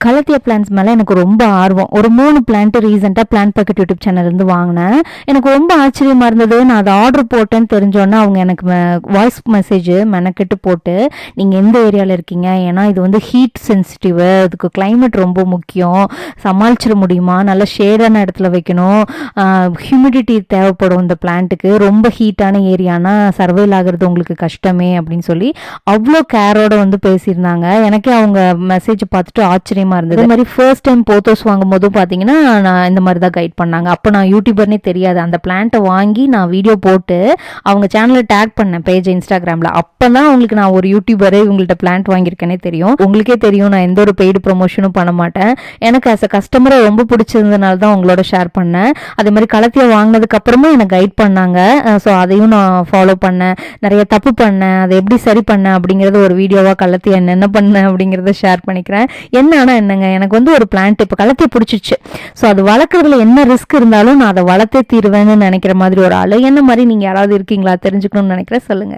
Galathea plans மேலே எனக்கு ரொம்ப ஆர்வம். ஒரு 3 பிளான்ட் ரீசெண்டாக பிளான்ட் பாக்கெட் யூடியூப் சேனல்லேருந்து வாங்கினேன். எனக்கு ரொம்ப ஆச்சரியமாக இருந்தது. நான் அதை ஆர்டர் போட்டேன்னு தெரிஞ்சோன்னே அவங்க எனக்கு வாய்ஸ் மெசேஜ் மெனக்கெட்டு போட்டு, நீங்கள் எந்த ஏரியாவில் இருக்கீங்க, ஏன்னா இது வந்து ஹீட் சென்சிட்டிவ், அதுக்கு கிளைமேட் ரொம்ப முக்கியம், சமாளிச்சிட முடியுமா, நல்லா ஷேடான இடத்துல வைக்கணும், ஹியூமிடிட்டி தேவைப்படும் இந்த பிளான்ட்டுக்கு, ரொம்ப ஹீட்டான ஏரியானா சர்வைல் ஆகிறது உங்களுக்கு கஷ்டமே அப்படின்னு சொல்லி அவ்வளோ கேரோட வந்து பேசியிருந்தாங்க. எனக்கே அவங்க மெசேஜ் பார்த்துட்டு ஆச்சரியமா இருந்தது. இது மாதிரி ஃபர்ஸ்ட் டைம் போத்தோஸ் வாங்கும் போதும் பார்த்தீங்கன்னா நான் இந்த மாதிரி தான் கைட் பண்ணாங்க. அப்போ நான் யூடியூபர்னே தெரியாது. அந்த பிளான்ட்டை வாங்கி நான் வீடியோ போட்டு அவங்க சேனலில் டேக் பண்ணேன் பேஜ் இன்ஸ்டாகிராமில். அப்போ தான் அவங்களுக்கு நான் ஒரு யூடியூபரே இவங்கள்ட்ட பிளான்ட் வாங்கியிருக்கேனே தெரியும். உங்களுக்கே தெரியும் நான் எந்த ஒரு பெய்டு ப்ரொமோஷனும் பண்ண மாட்டேன். எனக்கு ஆஸ் அ கஸ்டமரை ரொம்ப பிடிச்சிருந்ததுனால தான் உங்களோட ஷேர் பண்ணேன். அதே மாதிரி கலத்தியை வாங்கினதுக்கு அப்புறமா எனக்கு கைட் பண்ணாங்க. ஸோ அதையும் நான் ஃபாலோ பண்ணேன். நிறைய தப்பு பண்ணேன், அதை எப்படி சரி பண்ணேன் அப்படிங்கிறத ஒரு வீடியோவாக கலத்தி என்ன பண்ணேன் அப்படிங்கிறத ஷேர் பண்ணிக்கிறேன். என்னங்க எனக்கு வந்து ஒரு பிளான்ட் இப்போ கலத்தியை பிடிச்சிச்சு. ஸோ அது வளர்க்குறதுல என்ன ரிஸ்க் இருந்தாலும் நான் அதை வளர்த்தே தீருவேன்னு நினைக்கிற மாதிரி ஒரு ஆள். என்ன மாதிரி நீங்கள் யாராவது இருக்கீங்களா, தெரிஞ்சுக்கணும்னு நினைக்கிறேன், சொல்லுங்கள்.